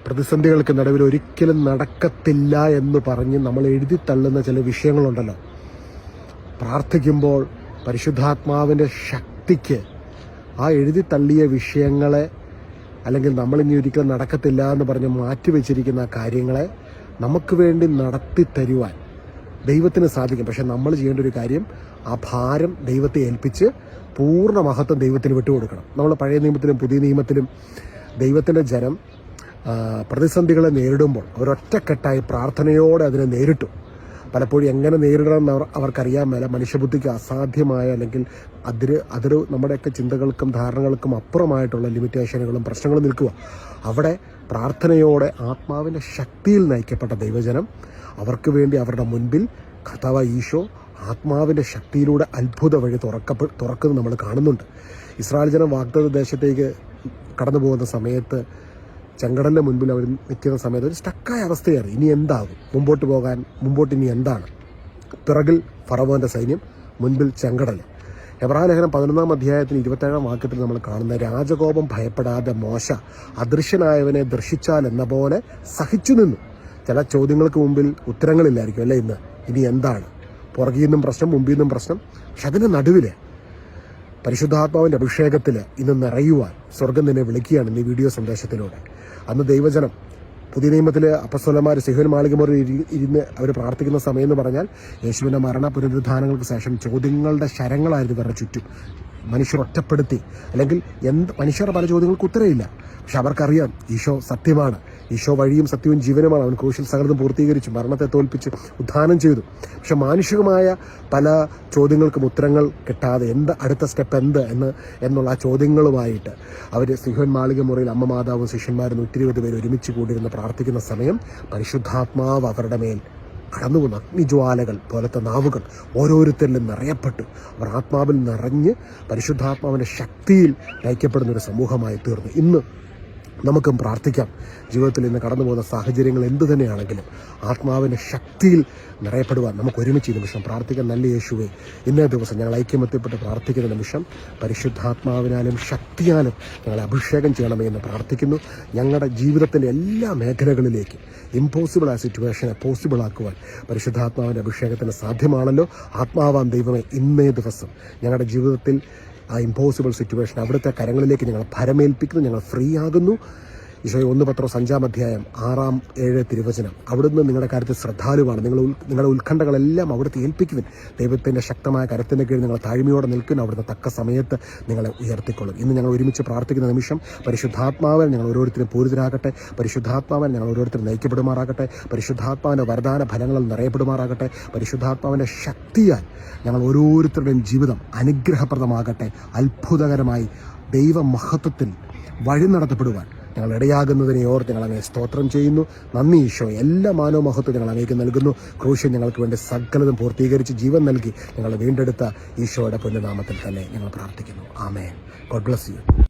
പ്രതിസന്ധികൾക്ക് നടുവിൽ ഒരിക്കലും നടക്കത്തില്ല എന്ന് പറഞ്ഞ് നമ്മൾ എഴുതി തള്ളുന്ന ചില വിഷയങ്ങളുണ്ടല്ലോ. പ്രാർത്ഥിക്കുമ്പോൾ പരിശുദ്ധാത്മാവിൻ്റെ ശക്തിക്ക് ആ എഴുതി തള്ളിയ വിഷയങ്ങളെ, അല്ലെങ്കിൽ നമ്മളിനി ഒരിക്കലും നടക്കത്തില്ല എന്ന് പറഞ്ഞ് മാറ്റിവെച്ചിരിക്കുന്ന കാര്യങ്ങളെ നമുക്ക് വേണ്ടി നടത്തി തരുവാൻ ദൈവത്തിന് സാധിക്കും. പക്ഷെ നമ്മൾ ചെയ്യേണ്ട ഒരു കാര്യം, ആ ഭാരം ദൈവത്തെ ഏൽപ്പിച്ച് പൂർണ്ണ മഹത്വം ദൈവത്തിന് വിട്ടുകൊടുക്കണം. നമ്മൾ പഴയ നിയമത്തിലും പുതിയ നിയമത്തിലും ദൈവത്തിൻ്റെ ജനം പ്രതിസന്ധികളെ നേരിടുമ്പോൾ ഒരൊറ്റക്കെട്ടായി പ്രാർത്ഥനയോടെ അതിനെ നേരിട്ടു. പലപ്പോഴും എങ്ങനെ നേരിടണം അവർക്കറിയാൻ മേല. മനുഷ്യബുദ്ധിക്ക് അസാധ്യമായ, അല്ലെങ്കിൽ അതിര് നമ്മുടെയൊക്കെ ചിന്തകൾക്കും ധാരണകൾക്കും അപ്പുറമായിട്ടുള്ള ലിമിറ്റേഷനുകളും പ്രശ്നങ്ങളും നിൽക്കുക. അവിടെ പ്രാർത്ഥനയോടെ ആത്മാവിൻ്റെ ശക്തിയിൽ നയിക്കപ്പെട്ട ദൈവജനം, അവർക്ക് വേണ്ടി അവരുടെ മുൻപിൽ കർത്താവായ ഈശോ ആത്മാവിൻ്റെ ശക്തിയിലൂടെ അത്ഭുത വഴി തുറക്കുന്നത് നമ്മൾ കാണുന്നുണ്ട്. ഇസ്രായേൽ ജനം വാഗ്ദത്ത ദേശത്തേക്ക് കടന്നു പോകുന്ന സമയത്ത് ചെങ്കടലിൻ്റെ മുൻപിൽ അവർ നിൽക്കുന്ന സമയത്ത് ഒരു സ്റ്റക്കായ അവസ്ഥയാണ്. ഇനി എന്താകും? മുമ്പോട്ട് ഇനി എന്താണ്? പിറകിൽ ഫറവോൻ്റെ സൈന്യം, മുൻപിൽ ചെങ്കടൽ. എബ്രായ ലേഖനം 11-ാം അധ്യായത്തിന് 27-ാം വാക്യത്തിൽ നമ്മൾ കാണുന്ന രാജകോപം ഭയപ്പെടാതെ മോശ അദൃശ്യനായവനെ ദർശിച്ചാൽ എന്ന പോലെ സഹിച്ചു നിന്നു. ചില ചോദ്യങ്ങൾക്ക് മുമ്പിൽ ഉത്തരങ്ങളില്ലായിരിക്കും അല്ലേ ഇനി എന്താണ്? പുറകിൽ നിന്നും പ്രശ്നം, മുമ്പിൽ നിന്നും പ്രശ്നം. പക്ഷെ അതിന് നടുവിൽ പരിശുദ്ധാത്മാവിൻ്റെ അഭിഷേകത്തിൽ ഇന്ന് നിറയുവാൻ സ്വർഗം നിന്നെ വിളിക്കുകയാണ് ഇന്ന് ഈ വീഡിയോ സന്ദേശത്തിലൂടെ. അന്ന് ദൈവജനം പുതിയ നിയമത്തിൽ അപ്പസ്തലന്മാർ സിഹോൻ മാളികമുറിയിൽ ഇരുന്ന് അവർ പ്രാർത്ഥിക്കുന്ന സമയം എന്ന് പറഞ്ഞാൽ യേശുവിൻ്റെ മരണ പുനരുദ്ധാനങ്ങൾക്ക് ശേഷം ചോദ്യങ്ങളുടെ ശരങ്ങളായിരുന്നു ഇവരുടെ ചുറ്റും. മനുഷ്യർ ഒറ്റപ്പെടുത്തി, അല്ലെങ്കിൽ മനുഷ്യരുടെ പല ചോദ്യങ്ങൾക്ക് ഉത്തരവില്ല. പക്ഷെ അവർക്കറിയാം ഈശോ സത്യമാണ്, ഈശോ വഴിയും സത്യവും ജീവനുമാണ്. അവൻ ക്രൂശിൽ സകലതും പൂർത്തീകരിച്ചു, മരണത്തെ തോൽപ്പിച്ച് ഉദ്ധാനം ചെയ്തു. പക്ഷെ മാനുഷികമായ പല ചോദ്യങ്ങൾക്കും ഉത്തരങ്ങൾ കിട്ടാതെ അടുത്ത സ്റ്റെപ്പ് എന്നുള്ള ആ ചോദ്യങ്ങളുമായിട്ട് അവർ സിഹോൻ മാളിക മുറിയിൽ അമ്മ മാതാവും ശിഷ്യന്മാരും 120 പേര് ഒരുമിച്ച് കൂടിയിരുന്ന് പ്രാർത്ഥിക്കുന്ന സമയം പരിശുദ്ധാത്മാവ് അവരുടെ മേൽ കടന്നു വന്ന അഗ്നിജ്വാലകൾ പോലത്തെ നാവുകൾ ഓരോരുത്തരിലും നിറയപ്പെട്ടു. അവർ ആത്മാവിൽ നിറഞ്ഞ് പരിശുദ്ധാത്മാവിൻ്റെ ശക്തിയിൽ നയിക്കപ്പെടുന്ന ഒരു സമൂഹമായി തീർന്നു. ഇന്ന് നമുക്കും പ്രാർത്ഥിക്കാം. ജീവിതത്തിൽ ഇന്ന് കടന്നു പോകുന്ന സാഹചര്യങ്ങൾ എന്തു തന്നെയാണെങ്കിലും ആത്മാവിൻ്റെ ശക്തിയിൽ നിറയപ്പെടുവാൻ നമുക്ക് ഒരുമിച്ച് ഈ നിമിഷം പ്രാർത്ഥിക്കാം. നല്ല യേശുവേ, ഇന്നേ ദിവസം ഞങ്ങൾ ഐക്യമത്യപ്പെട്ട് പ്രാർത്ഥിക്കുന്ന നിമിഷം പരിശുദ്ധാത്മാവിനാലും ശക്തിയാലും ഞങ്ങളെ അഭിഷേകം ചെയ്യണമേ എന്ന് പ്രാർത്ഥിക്കുന്നു. ഞങ്ങളുടെ ജീവിതത്തിൻ്റെ എല്ലാ മേഖലകളിലേക്കും ഇമ്പോസിബിളായ സിറ്റുവേഷനെ പോസിബിളാക്കുവാൻ പരിശുദ്ധാത്മാവിൻ്റെ അഭിഷേകത്തിന് സാധ്യമാണല്ലോ. ആത്മാവാം ദൈവമേ, ഇന്നേ ദിവസം ഞങ്ങളുടെ ജീവിതത്തിൽ ആ ഇമ്പോസിബിൾ സിറ്റുവേഷൻ അവിടുത്തെ കരങ്ങളിലേക്ക് ഞങ്ങൾ ഭരമേൽപ്പിക്കുന്നു. ഞങ്ങൾ ഫ്രീ ആകുന്നു. ഈശോയെ 1 പത്രോസ് 5-ാം അധ്യായം 6-7 തിരുവചനം, അവിടുന്ന് നിങ്ങളുടെ കാര്യത്തിൽ ശ്രദ്ധാലുവാണ്. നിങ്ങളുടെ ഉത്കണ്ഠകളെല്ലാം അവിടുത്തെ ഏൽപ്പിക്കുവിൻ. ദൈവത്തിൻ്റെ ശക്തമായ കരത്തിൻ്റെ കീഴിൽ നിങ്ങൾ താഴ്മയോടെ നിൽക്കുന്നു. അവിടുന്ന് തക്ക സമയത്ത് നിങ്ങളെ ഉയർത്തിക്കൊള്ളും. ഇന്ന് ഞങ്ങൾ ഒരുമിച്ച് പ്രാർത്ഥിക്കുന്ന നിമിഷം പരിശുദ്ധാത്മാവൻ ഞങ്ങൾ ഓരോരുത്തരും പൂരിതരാകട്ടെ. പരിശുദ്ധാത്മാവൻ ഞങ്ങൾ ഓരോരുത്തരും നയിക്കപ്പെടുമാറാകട്ടെ. പരിശുദ്ധാത്മാവിൻ്റെ വരദാന ഫലങ്ങളിൽ നിറയപ്പെടുമാറാകട്ടെ. പരിശുദ്ധാത്മാവിൻ്റെ ശക്തിയാൽ ഞങ്ങൾ ഓരോരുത്തരുടെയും ജീവിതം അനുഗ്രഹപ്രദമാകട്ടെ. അത്ഭുതകരമായി ദൈവമഹത്വത്തിൽ വഴി നടത്തപ്പെടുവാൻ ഞങ്ങൾ ഇടയാകുന്നതിനെ ഓർത്ത് ഞങ്ങൾ അങ്ങേ സ്തോത്രം ചെയ്യുന്നു. നന്ദി ഈശോ. എല്ലാ മാനവമഹത്വം ഞങ്ങൾ അങ്ങേക്ക് നൽകുന്നു. ക്രൂശൻ ഞങ്ങൾക്ക് വേണ്ടി സകലതും പൂർത്തീകരിച്ച് ജീവൻ നൽകി ഞങ്ങൾ വീണ്ടെടുത്ത ഈശോയുടെ പുണ്യനാമത്തിൽ തന്നെ ഞങ്ങൾ പ്രാർത്ഥിക്കുന്നു. ആമേൻ. God bless U.